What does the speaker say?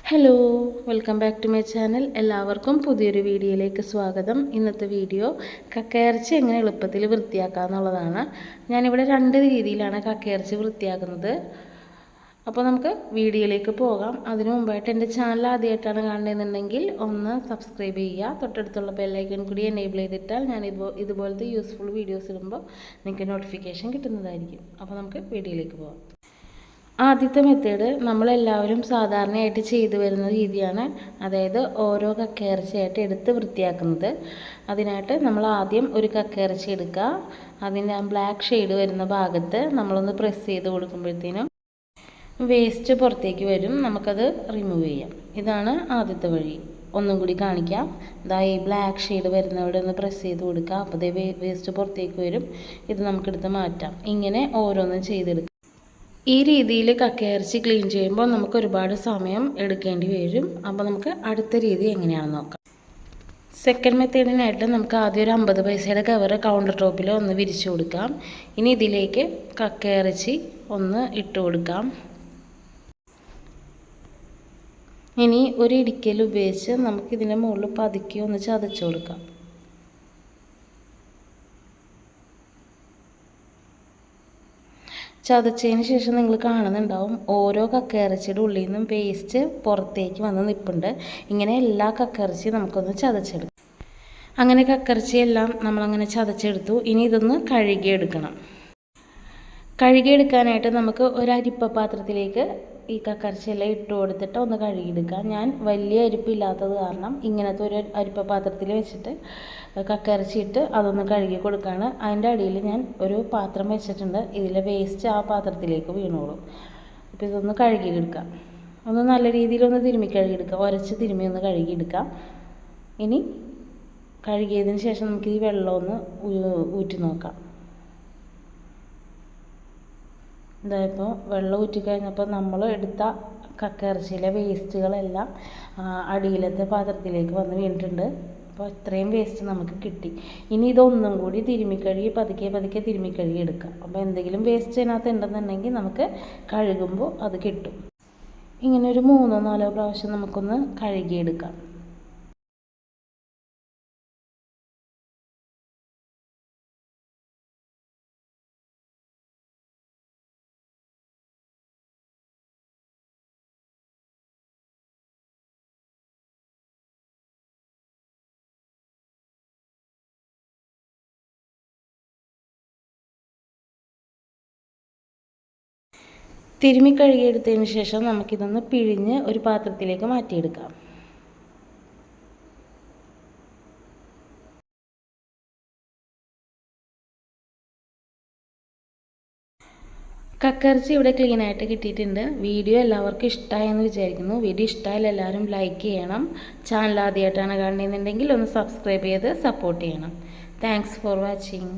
Hello, welcome back to my channel. എല്ലാവർക്കും പുതിയൊരു വീഡിയോയിലേക്ക് സ്വാഗതം. ഇന്നത്തെ വീഡിയോ കക്കയിറച്ചി എങ്ങനെ എളുപ്പത്തിൽ വൃത്തിയാക്കുക എന്നുള്ളതാണ്. ഞാനിവിടെ രണ്ട് രീതിയിലാണ് കക്കയിറച്ചി വൃത്തിയാക്കുന്നത്. അപ്പോൾ നമുക്ക് വീഡിയോയിലേക്ക് പോകാം. അതിനു മുമ്പായിട്ട് എൻ്റെ ചാനൽ ആദ്യമായിട്ടാണ് കാണുന്നതെന്നുണ്ടെങ്കിൽ ഒന്ന് സബ്സ്ക്രൈബ് ചെയ്യുക. തൊട്ടടുത്തുള്ള ബെല്ലൈക്കൺ കൂടി എനേബിൾ ചെയ്തിട്ടാൽ ഞാൻ ഇതുപോലത്തെ യൂസ്ഫുൾ വീഡിയോസ് ഇടുമ്പോൾ നിങ്ങൾക്ക് നോട്ടിഫിക്കേഷൻ കിട്ടുന്നതായിരിക്കും. അപ്പോൾ നമുക്ക് വീഡിയോയിലേക്ക് പോകാം. ആദ്യത്തെ മെത്തേഡ് നമ്മളെല്ലാവരും സാധാരണയായിട്ട് ചെയ്തു വരുന്ന രീതിയാണ്. അതായത് ഓരോ കക്കയിറച്ചിയായിട്ട് എടുത്ത് വൃത്തിയാക്കുന്നത്. അതിനായിട്ട് നമ്മൾ ആദ്യം ഒരു കക്കയിറച്ചി എടുക്കുക. അതിൻ്റെ ബ്ലാക്ക് ഷെയ്ഡ് വരുന്ന ഭാഗത്ത് നമ്മളൊന്ന് പ്രസ് ചെയ്ത് കൊടുക്കുമ്പോഴത്തേനും വേസ്റ്റ് പുറത്തേക്ക് വരും. നമുക്കത് റിമൂവ് ചെയ്യാം. ഇതാണ് ആദ്യത്തെ വഴി. ഒന്നും കൂടി കാണിക്കാം. ഇതാ ഈ ബ്ലാക്ക് ഷെയ്ഡ് വരുന്നവിടെ ഒന്ന് പ്രസ് ചെയ്ത് കൊടുക്കുക. അപ്പോൾ വേസ്റ്റ് പുറത്തേക്ക് വരും. ഇത് നമുക്കെടുത്ത് മാറ്റാം. ഇങ്ങനെ ഓരോന്നും ചെയ്തെടുക്കാം. ഈ രീതിയിൽ കക്കയിറച്ചി ക്ലീൻ ചെയ്യുമ്പോൾ നമുക്ക് ഒരുപാട് സമയം എടുക്കേണ്ടി വരും. അപ്പോൾ നമുക്ക് അടുത്ത രീതി എങ്ങനെയാണെന്ന് നോക്കാം. സെക്കൻഡ് മെത്തേഡിനായിട്ട് നമുക്ക് ആദ്യം ഒരു 50 പൈസയുടെ കവർ കൗണ്ടർ ടോപ്പിൽ ഒന്ന് വിരിച്ചു കൊടുക്കാം. ഇനി ഇതിലേക്ക് കക്കയിറച്ചി ഒന്ന് ഇട്ട് കൊടുക്കാം. ഇനി ഒരു ഇടിക്കൽ ഉപയോഗിച്ച് നമുക്കിതിൻ്റെ മുകളിൽ പതുക്കി ഒന്ന് ചതച്ച് കൊടുക്കാം. ചതച്ചതിന് ശേഷം നിങ്ങൾ കാണുന്നുണ്ടാവും ഓരോ കക്കയിറച്ചിയുടെ ഉള്ളിൽ നിന്നും വേസ്റ്റ് പുറത്തേക്ക് വന്ന് നിൽപ്പുണ്ട്. ഇങ്ങനെ എല്ലാ കക്കയിറച്ചിയും നമുക്കൊന്ന് ചതച്ചെടുക്കാം. അങ്ങനെ കക്കയിറച്ചിയെല്ലാം നമ്മളങ്ങനെ ചതച്ചെടുത്തു. ഇനി ഇതൊന്ന് കഴുകിയെടുക്കണം. കഴുകിയെടുക്കാനായിട്ട് നമുക്ക് ഒരു അരിപ്പ പാത്രത്തിലേക്ക് ഈ കക്കയിറച്ചിയെല്ലാം ഇട്ട് കൊടുത്തിട്ട് ഒന്ന് കഴുകിയെടുക്കാം. ഞാൻ വലിയ അരിപ്പില്ലാത്തത് കാരണം ഇങ്ങനത്തെ ഒരു അരിപ്പ പാത്രത്തിൽ വെച്ചിട്ട് കക്കയിറച്ചി ഇട്ട് അതൊന്ന് കഴുകി കൊടുക്കുകയാണ്. അതിൻ്റെ അടിയിൽ ഞാൻ ഒരു പാത്രം വെച്ചിട്ടുണ്ട്. ഇതിലെ വേസ്റ്റ് ആ പാത്രത്തിലേക്ക് വീണോളും. അപ്പോൾ ഇതൊന്ന് കഴുകിയെടുക്കാം. ഒന്ന് നല്ല രീതിയിലൊന്ന് തിരുമ്മി കഴുകിയെടുക്കാം. ഉരച്ച് തിരുമ്മി ഒന്ന് കഴുകിയെടുക്കാം. ഇനി കഴുകിയതിന് ശേഷം നമുക്ക് ഈ വെള്ളം ഒന്ന് ഊറ്റി നോക്കാം. ഇതായപ്പോൾ വെള്ളം ഊറ്റിക്കഴിഞ്ഞപ്പോൾ നമ്മൾ എടുത്ത കക്കയിറച്ചിയിലെ വേസ്റ്റുകളെല്ലാം അടിയിലത്തെ പാത്രത്തിലേക്ക് വന്ന് വീണിട്ടുണ്ട്. അപ്പോൾ ഇത്രയും വേസ്റ്റ് നമുക്ക് കിട്ടി. ഇനി ഇതൊന്നും കൂടി തിരുമ്മിക്കഴുകി പതുക്കെ തിരുമ്മിക്കഴുകി എടുക്കാം. അപ്പോൾ എന്തെങ്കിലും വേസ്റ്റ് അതിനകത്ത് ഉണ്ടെന്നുണ്ടെങ്കിൽ നമുക്ക് കഴുകുമ്പോൾ അത് കിട്ടും. ഇങ്ങനെ ഒരു 3-4 പ്രാവശ്യം നമുക്കൊന്ന് കഴുകിയെടുക്കാം. തിരുമ്മി കഴുകിയെടുത്തതിന് ശേഷം നമുക്കിതൊന്ന് പിഴിഞ്ഞ് ഒരു പാത്രത്തിലേക്ക് മാറ്റിയെടുക്കാം. കക്കയിറച്ചി ഇവിടെ ക്ലീനായിട്ട് കിട്ടിയിട്ടുണ്ട്. വീഡിയോ എല്ലാവർക്കും ഇഷ്ടമായെന്ന് വിചാരിക്കുന്നു. വീഡിയോ ഇഷ്ടമായാലും എല്ലാവരും ലൈക്ക് ചെയ്യണം. ചാനൽ ആദ്യമായിട്ടാണ് കാണുന്നതെന്നുണ്ടെങ്കിൽ ഒന്ന് സബ്സ്ക്രൈബ് ചെയ്ത് സപ്പോർട്ട് ചെയ്യണം. Thanks for watching.